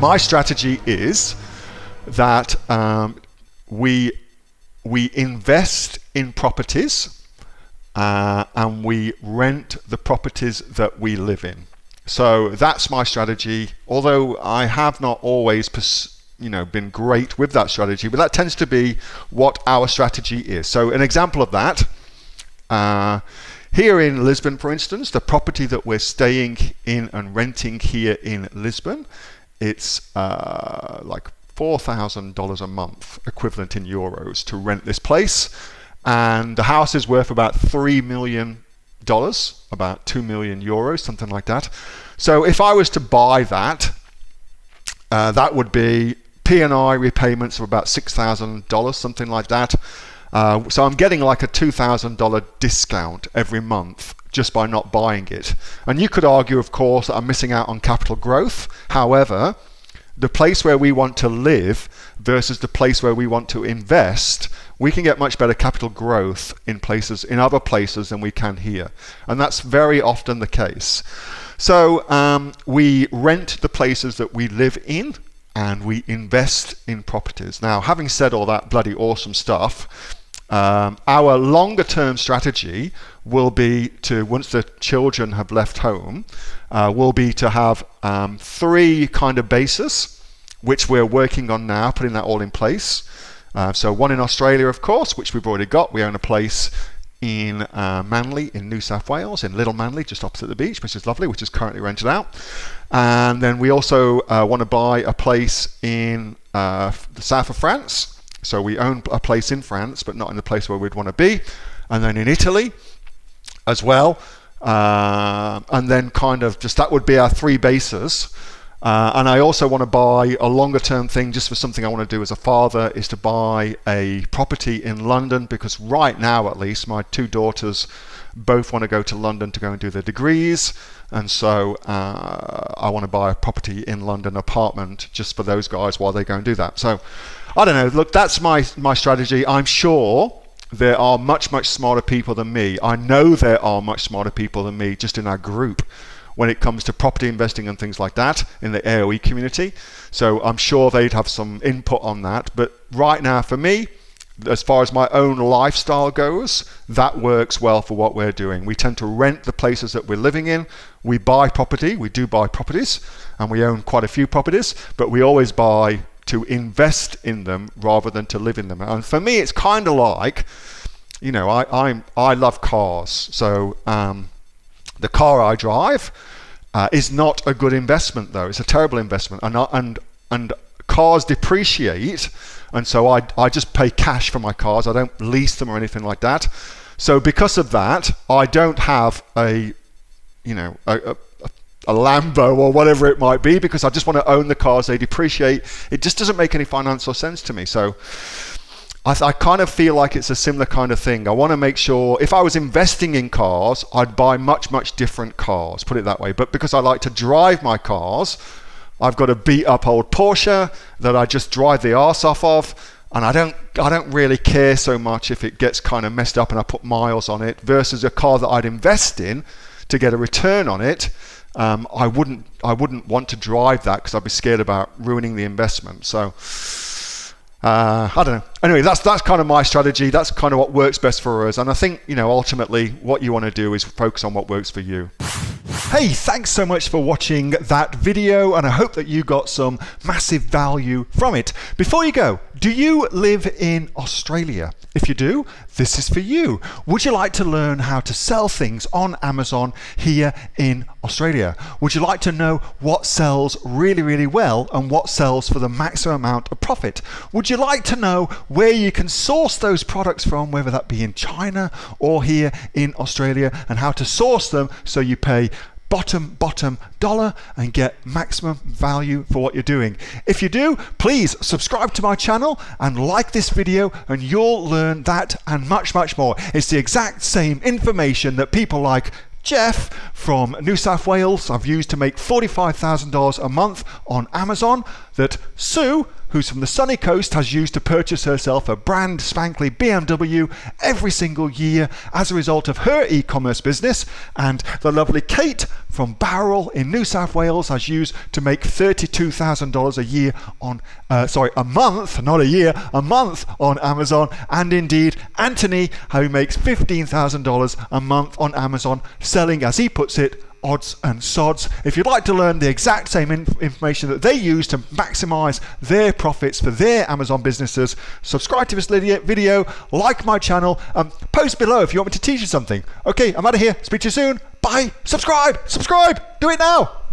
my strategy is that we invest in properties and we rent the properties that we live in. So that's my strategy, although I have not always been great with that strategy, but that tends to be what our strategy is. So an example of that, here in Lisbon, for instance, the property that we're staying in and renting here in Lisbon, it's like $4,000 a month, equivalent in euros, to rent this place. And the house is worth about $3 million, about 2 million euros, something like that. So if I was to buy that, that would be P&I repayments of about $6,000, something like that. So I'm getting like a $2,000 discount every month just by not buying it. And you could argue, of course, that I'm missing out on capital growth. However, the place where we want to live versus the place where we want to invest, we can get much better capital growth in other places than we can here. And that's very often the case. So we rent the places that we live in and we invest in properties. Now, having said all that bloody awesome stuff, our longer term strategy will be to, once the children have left home, will be to have 3 kind of bases, which we're working on now, putting that all in place. So one in Australia, of course, which we've already got. We own a place in Manly in New South Wales, in Little Manly, just opposite the beach, which is lovely, which is currently rented out. And then we also want to buy a place in the south of France. So we own a place in France, but not in the place where we'd want to be. And then in Italy as well. And then kind of just that would be our 3 bases. And I also want to buy a longer term thing, just for something I want to do as a father, is to buy a property in London, because right now at least my 2 daughters both want to go to London to go and do their degrees, and so I want to buy a property in London, apartment, just for those guys while they go and do that. So I don't know, look, that's my strategy. I'm sure there are much smarter people than me. I know there are much smarter people than me just in our group when it comes to property investing and things like that in the AOE community. So I'm sure they'd have some input on that. But right now for me, as far as my own lifestyle goes, that works well for what we're doing. We tend to rent the places that we're living in. We buy property, we do buy properties, and we own quite a few properties, but we always buy to invest in them rather than to live in them. And for me, it's kind of like, I love cars. So the car I drive is not a good investment, though. It's a terrible investment, and cars depreciate, and so I just pay cash for my cars. I don't lease them or anything like that. So because of that, I don't have a Lambo or whatever it might be, because I just want to own the cars. They depreciate. It just doesn't make any financial sense to me. So I kind of feel like it's a similar kind of thing. I want to make sure, if I was investing in cars, I'd buy much different cars, put it that way. But because I like to drive my cars, I've got a beat up old Porsche that I just drive the arse off of, and I don't really care so much if it gets kind of messed up and I put miles on it, versus a car that I'd invest in to get a return on it. I wouldn't want to drive that because I'd be scared about ruining the investment. So I don't know. Anyway, that's kind of my strategy. That's kind of what works best for us. And I think, ultimately what you want to do is focus on what works for you. Hey, thanks so much for watching that video, and I hope that you got some massive value from it. Before you go, do you live in Australia? If you do, this is for you. Would you like to learn how to sell things on Amazon here in Australia? Would you like to know what sells really well and what sells for the maximum amount of profit? Would you like to know where you can source those products from, whether that be in China or here in Australia, and how to source them so you pay bottom dollar and get maximum value for what you're doing? If you do, please subscribe to my channel and like this video, and you'll learn that and much more. It's the exact same information that people like Jeff from New South Wales I've used to make $45,000 a month on Amazon. that Sue, who's from the sunny coast, has used to purchase herself a brand spankly BMW every single year as a result of her e-commerce business, and the lovely Kate from Bowral in New South Wales has used to make $32,000 a year on, a month, not a year, a month on Amazon, and indeed Anthony, who makes $15,000 a month on Amazon, selling, as he puts it, odds and sods. If you'd like to learn the exact same information that they use to maximize their profits for their Amazon businesses, subscribe to this video, like my channel, post below if you want me to teach you something. Okay, I'm out of here. Speak to you soon. Bye. Subscribe. Do it now.